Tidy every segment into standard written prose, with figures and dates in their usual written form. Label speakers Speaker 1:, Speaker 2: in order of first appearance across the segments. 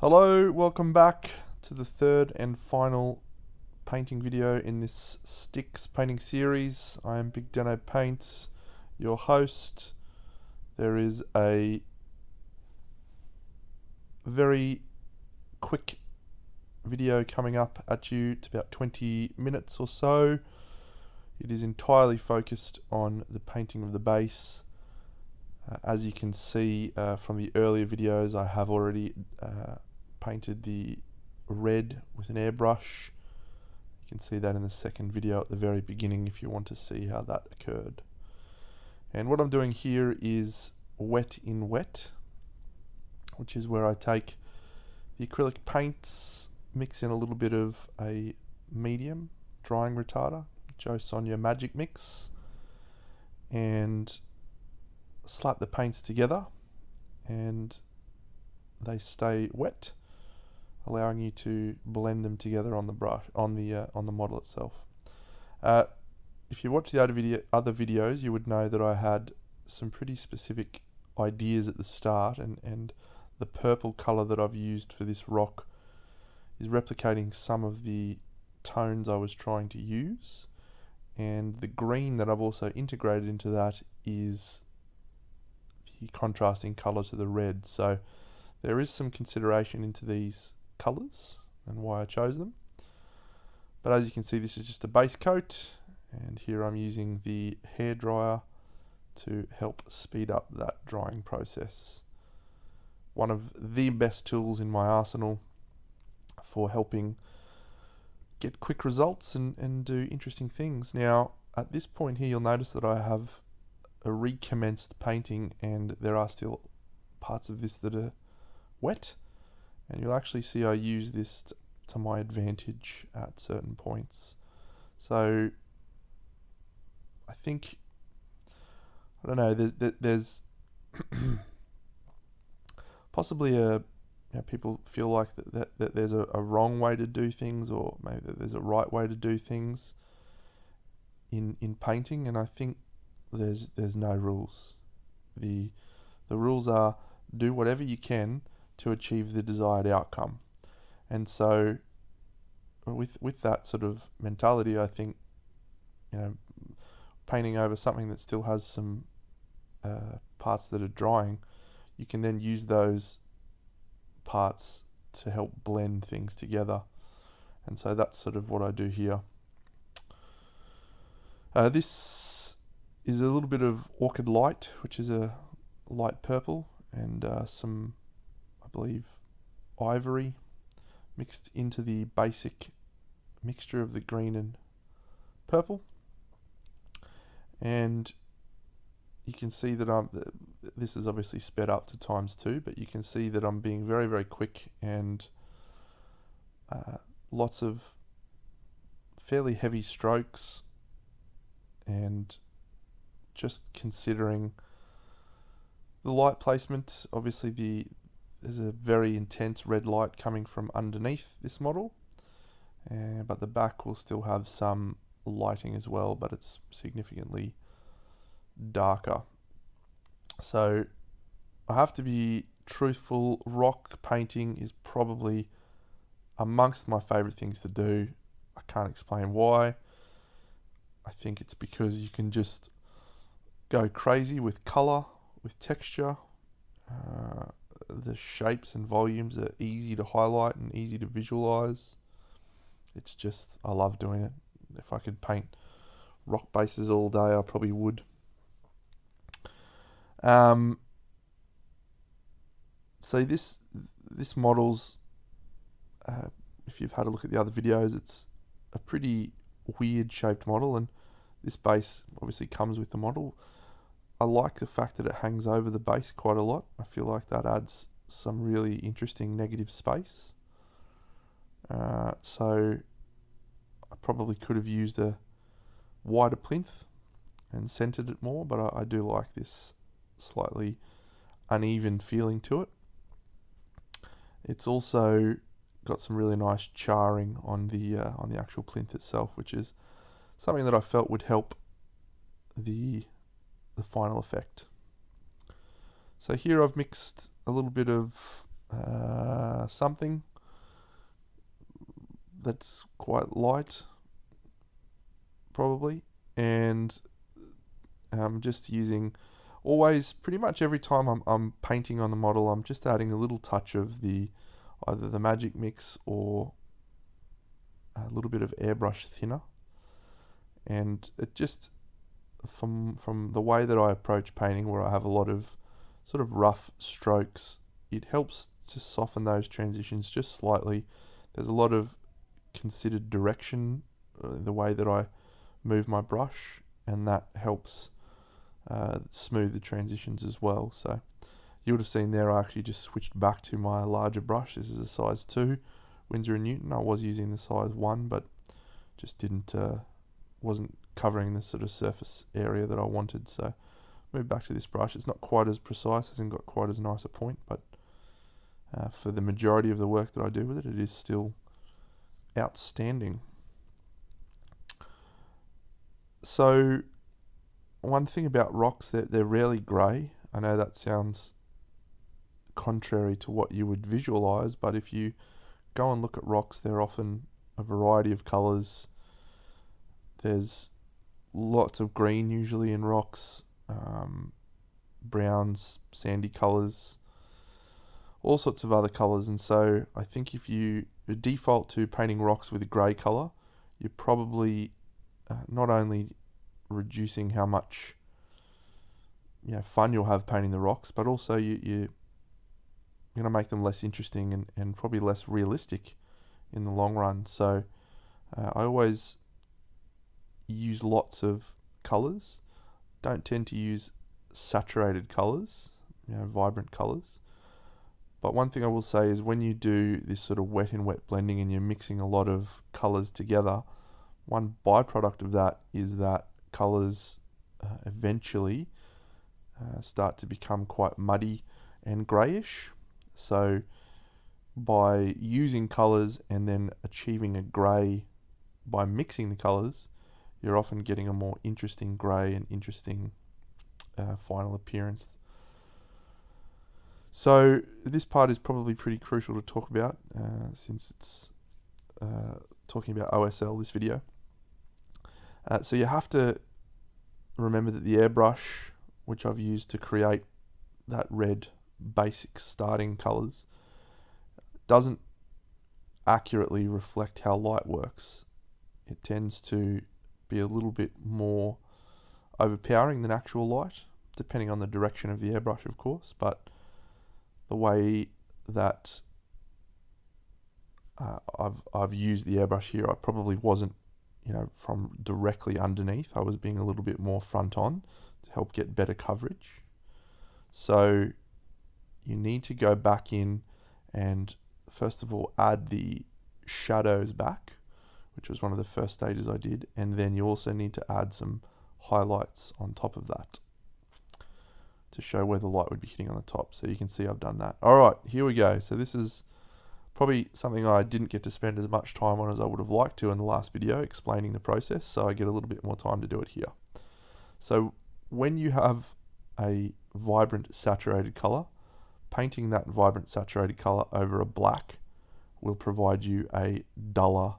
Speaker 1: Hello, welcome back to the third and final painting video in this Styx painting series. I am Big Dano Paints, your host. There is a very quick video coming up at you. It's about 20 minutes or so. It is entirely focused on the painting of the base. As you can see from the earlier videos, I have already painted the red with an airbrush. You can see that in the second video at the very beginning if you want to see how that occurred. And what I'm doing here is wet in wet, which is where I take the acrylic paints, mix in a little bit of a medium drying retarder, Joe Sonia Magic Mix, and slap the paints together, and they stay wet, allowing you to blend them together on the brush, on the model itself. If you watch the other videos, you would know that I had some pretty specific ideas at the start, and the purple color that I've used for this rock is replicating some of the tones I was trying to use, and the green that I've also integrated into that is the contrasting color to the red. So there is some consideration into these colors and why I chose them. But as you can see, this is just a base coat, and here I'm using the hairdryer to help speed up that drying process. One of the best tools in my arsenal for helping get quick results and do interesting things. Now, at this point here, you'll notice that I have a recommenced painting, and there are still parts of this that are wet, and you'll actually see I use this to my advantage at certain points. So I think, I don't know, there's possibly people feel like that there's a wrong way to do things, or maybe that there's a right way to do things in painting, and I think there's no rules. The rules are do whatever you can to achieve the desired outcome. And so with that sort of mentality, I think, painting over something that still has some parts that are drying, you can then use those parts to help blend things together. And so that's sort of what I do here. This is a little bit of Orchid Light, which is a light purple, and some, I believe, ivory mixed into the basic mixture of the green and purple. And you can see that this is obviously sped up to ×2, but you can see that I'm being very, very quick, and lots of fairly heavy strokes, and just considering the light placement. Obviously there's a very intense red light coming from underneath this model, but the back will still have some lighting as well, but it's significantly darker. So I have to be truthful, rock painting is probably amongst my favorite things to do. I can't explain why. I think it's because you can just go crazy with color, with texture. The shapes and volumes are easy to highlight and easy to visualize. It's just, I love doing it. If I could paint rock bases all day, I probably would. So this model's, if you've had a look at the other videos, it's a pretty weird shaped model, and this base obviously comes with the model. I like the fact that it hangs over the base quite a lot. I feel like that adds some really interesting negative space. So I probably could have used a wider plinth and centered it more, but I do like this slightly uneven feeling to it. It's also got some really nice charring on the actual plinth itself, which is something that I felt would help the final effect. So here I've mixed a little bit of something that's quite light, probably, and just using, always, pretty much every time I'm painting on the model, I'm just adding a little touch of either the magic mix or a little bit of airbrush thinner. And it just, from the way that I approach painting, where I have a lot of sort of rough strokes, it helps to soften those transitions just slightly. There's a lot of considered direction in the way that I move my brush, and that helps smooth the transitions as well. So you would have seen there I actually just switched back to my larger brush. This is a size 2 Winsor & Newton. I was using the size 1, but just wasn't covering the sort of surface area that I wanted, so moved back to this brush. It's not quite as precise, hasn't got quite as nice a point, but for the majority of the work that I do with it, it is still outstanding. So one thing about rocks, they're rarely grey. I know that sounds contrary to what you would visualize, but if you go and look at rocks, they're often a variety of colours. There's lots of green usually in rocks, browns, sandy colours, all sorts of other colours. And so I think if you default to painting rocks with a grey colour, you're probably not only reducing how much fun you'll have painting the rocks, but also you're going to make them less interesting and probably less realistic in the long run. So I always use lots of colours. Don't tend to use saturated colours, vibrant colours. But one thing I will say is when you do this sort of wet in wet blending and you're mixing a lot of colours together, one byproduct of that is that colours eventually start to become quite muddy and greyish. So by using colours and then achieving a grey by mixing the colours, you're often getting a more interesting grey and interesting final appearance. So this part is probably pretty crucial to talk about since it's talking about OSL, this video. So you have to remember that the airbrush, which I've used to create that red basic starting colours, doesn't accurately reflect how light works. It tends to be a little bit more overpowering than actual light, depending on the direction of the airbrush, of course. But the way that I've used the airbrush here, I probably wasn't, from directly underneath. I was being a little bit more front on to help get better coverage. So you need to go back in and first of all add the shadows back, which was one of the first stages I did, and then you also need to add some highlights on top of that to show where the light would be hitting on the top. So you can see I've done that. All right, here we go. So this is probably something I didn't get to spend as much time on as I would have liked to in the last video, explaining the process, so I get a little bit more time to do it here. So when you have a vibrant saturated color, painting that vibrant saturated color over a black will provide you a duller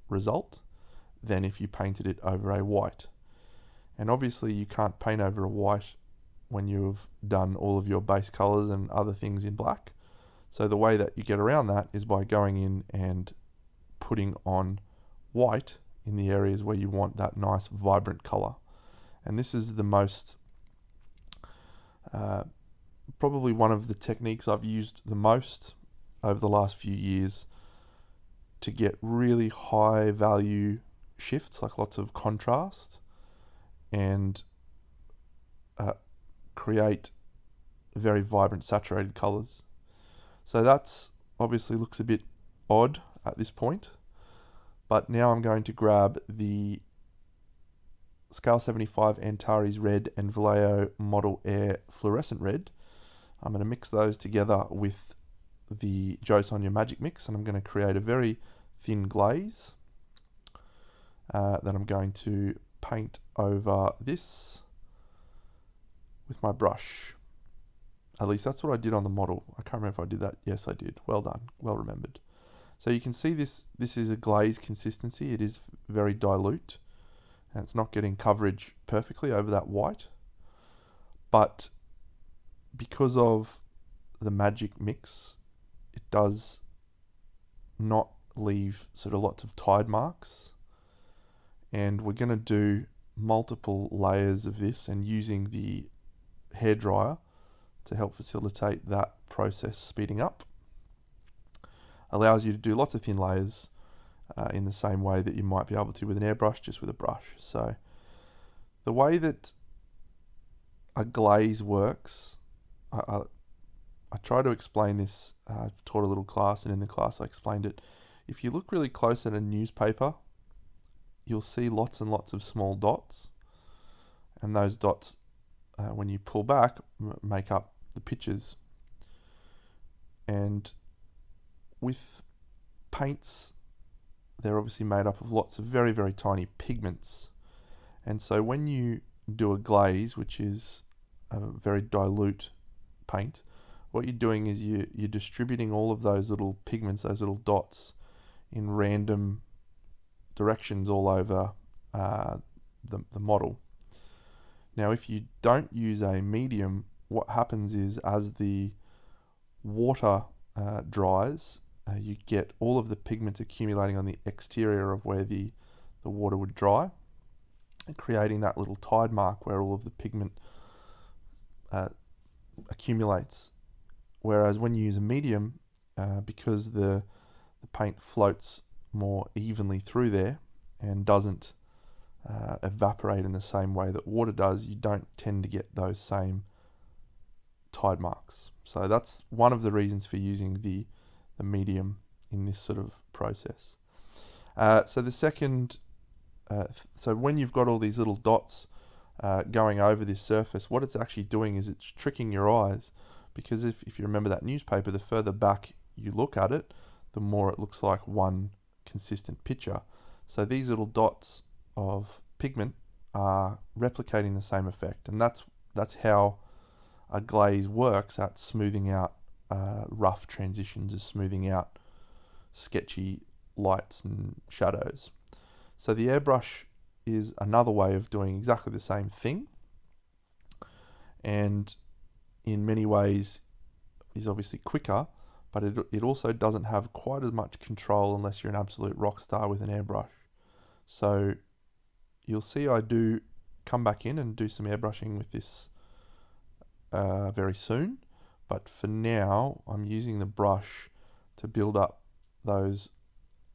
Speaker 1: result than if you painted it over a white. And obviously you can't paint over a white when you've done all of your base colors and other things in black. So the way that you get around that is by going in and putting on white in the areas where you want that nice vibrant color. And this is the most, probably one of the techniques I've used the most over the last few years to get really high value shifts, like lots of contrast, and create very vibrant saturated colors. So that's obviously looks a bit odd at this point, but now I'm going to grab the Scale 75 Antares Red and Vallejo Model Air Fluorescent Red. I'm going to mix those together with the Joe Sonia Magic Mix, and I'm going to create a very thin glaze that I'm going to paint over this with my brush. At least that's what I did on the model. I can't remember if I did that. Yes, I did. Well done. Well remembered. So you can see this is a glaze consistency. It is very dilute, and it's not getting coverage perfectly over that white. But because of the magic mix, it does not leave sort of lots of tide marks. And we're going to do multiple layers of this, and using the hairdryer to help facilitate that process speeding up. Allows you to do lots of thin layers in the same way that you might be able to with an airbrush, just with a brush. So the way that a glaze works, I try to explain this. I've taught a little class, and in the class I explained it. If you look really close at a newspaper, you'll see lots and lots of small dots, and those dots, when you pull back, make up the pictures. And with paints, they're obviously made up of lots of very, very tiny pigments. And so when you do a glaze, which is a very dilute paint, what you're doing is you're distributing all of those little pigments, those little dots, in random directions all over the model. Now, if you don't use a medium, what happens is as the water dries, you get all of the pigments accumulating on the exterior of where the water would dry, and creating that little tide mark where all of the pigment accumulates. Whereas when you use a medium, because the paint floats more evenly through there and doesn't evaporate in the same way that water does, you don't tend to get those same tide marks. So that's one of the reasons for using the medium in this sort of process. So the second, so when you've got all these little dots going over this surface, what it's actually doing is it's tricking your eyes, because if you remember that newspaper, the further back you look at it, the more it looks like one consistent picture. So these little dots of pigment are replicating the same effect, and that's how a glaze works at smoothing out rough transitions, is smoothing out sketchy lights and shadows. So the airbrush is another way of doing exactly the same thing, and in many ways is obviously quicker, but it also doesn't have quite as much control unless you're an absolute rock star with an airbrush. So you'll see I do come back in and do some airbrushing with this very soon, but for now I'm using the brush to build up those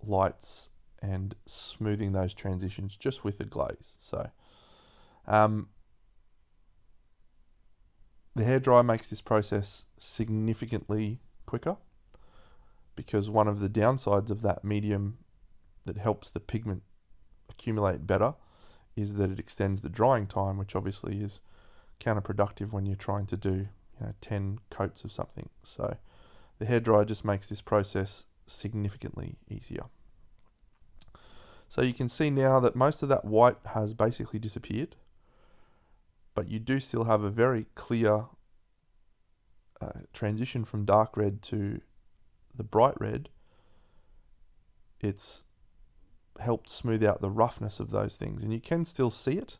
Speaker 1: lights and smoothing those transitions just with the glaze. So the hairdryer makes this process significantly quicker, because one of the downsides of that medium that helps the pigment accumulate better is that it extends the drying time, which obviously is counterproductive when you're trying to do 10 coats of something. So the hairdryer just makes this process significantly easier. So you can see now that most of that white has basically disappeared, but you do still have a very clear transition from dark red to the bright red. It's helped smooth out the roughness of those things, and you can still see it.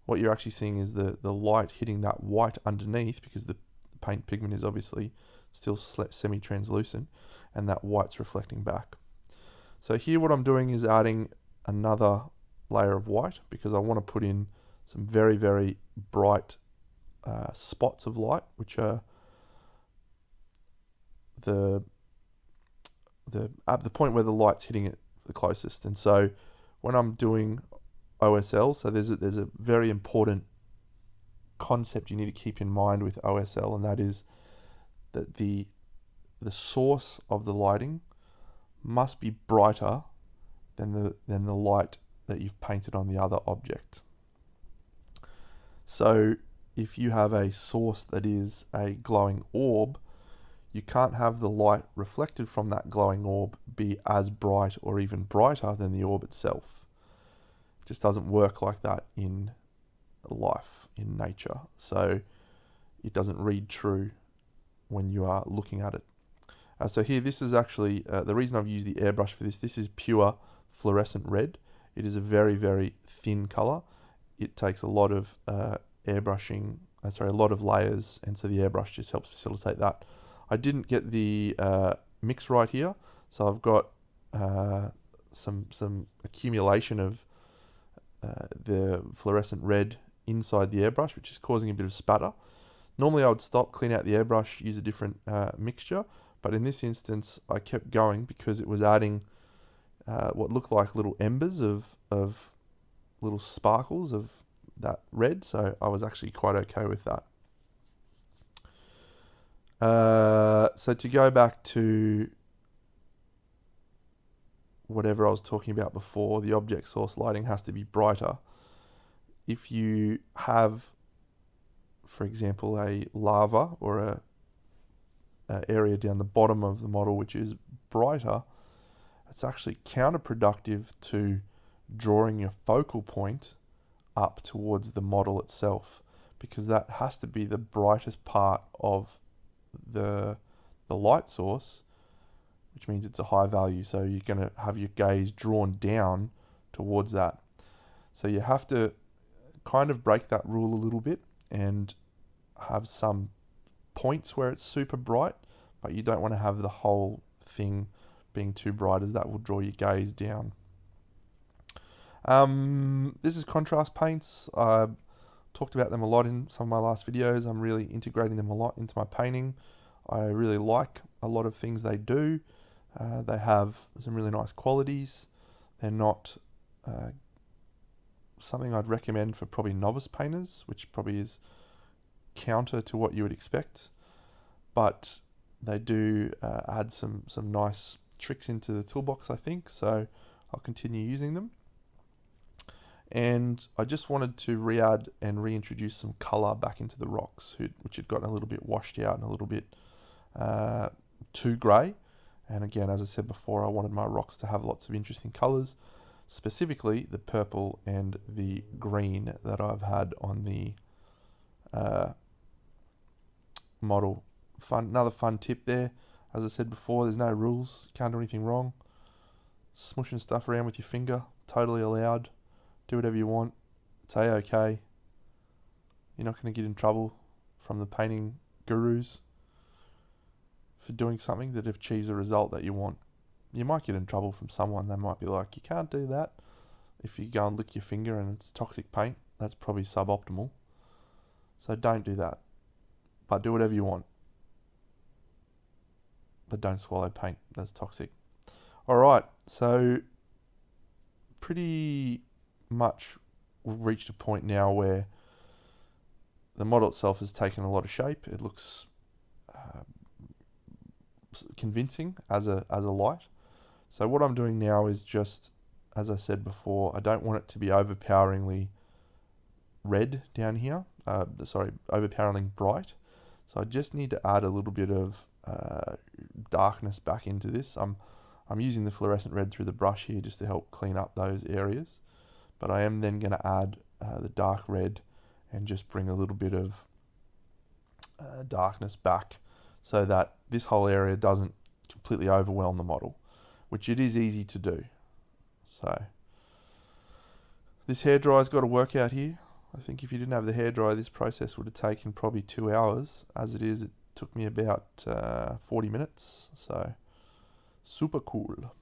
Speaker 1: What you're actually seeing is the light hitting that white underneath, because the paint pigment is obviously still semi-translucent, and that white's reflecting back. So here what I'm doing is adding another layer of white, because I want to put in some very, very bright spots of light, which are the at the point where the light's hitting it the closest. And so when I'm doing OSL, so there's a very important concept you need to keep in mind with OSL, and that is that the source of the lighting must be brighter than the light that you've painted on the other object. So if you have a source that is a glowing orb, you can't have the light reflected from that glowing orb be as bright or even brighter than the orb itself. It just doesn't work like that in life, in nature. So it doesn't read true when you are looking at it. So here, this is actually, the reason I've used the airbrush for this, this is pure fluorescent red. It is a very, very thin color. It takes a lot of airbrushing, a lot of layers, and so the airbrush just helps facilitate that. I didn't get the mix right here, so I've got some accumulation of the fluorescent red inside the airbrush, which is causing a bit of spatter. Normally I would stop, clean out the airbrush, use a different mixture, but in this instance I kept going because it was adding what looked like little embers of little sparkles of that red, so I was actually quite okay with that. So to go back to whatever I was talking about before, the object source lighting has to be brighter. If you have, for example, a lava or a area down the bottom of the model which is brighter, it's actually counterproductive to drawing your focal point up towards the model itself, because that has to be the brightest part of the light source, which means it's a high value, so you're going to have your gaze drawn down towards that. So you have to kind of break that rule a little bit and have some points where it's super bright, but you don't want to have the whole thing being too bright, as that will draw your gaze down. This is contrast paints. I talked about them a lot in some of my last videos. I'm really integrating them a lot into my painting. I really like a lot of things they do. They have some really nice qualities. They're not something I'd recommend for probably novice painters, which probably is counter to what you would expect, but they do add some nice tricks into the toolbox, I think, so I'll continue using them. And I just wanted to re-add and reintroduce some color back into the rocks, which had gotten a little bit washed out and a little bit too grey. And again, as I said before, I wanted my rocks to have lots of interesting colors, specifically the purple and the green that I've had on the model. Another fun tip there, as I said before, there's no rules, can't do anything wrong. Smushing stuff around with your finger, totally allowed. Do whatever you want, it's A-okay. You're not going to get in trouble from the painting gurus for doing something that have achieved a result that you want. You might get in trouble from someone. They might be like, you can't do that. If you go and lick your finger and it's toxic paint, that's probably suboptimal. So don't do that. But do whatever you want. But don't swallow paint, that's toxic. Alright, so pretty much we've reached a point now where the model itself has taken a lot of shape. It looks convincing as a light. So what I'm doing now is just, as I said before, I don't want it to be overpoweringly red down here. Overpoweringly bright. So I just need to add a little bit of darkness back into this. I'm using the fluorescent red through the brush here just to help clean up those areas. But I am then going to add the dark red and just bring a little bit of darkness back so that this whole area doesn't completely overwhelm the model, which it is easy to do. So this hairdryer's got to work out here. I think if you didn't have the hairdryer, this process would have taken probably 2 hours. As it is, it took me about 40 minutes. So super cool.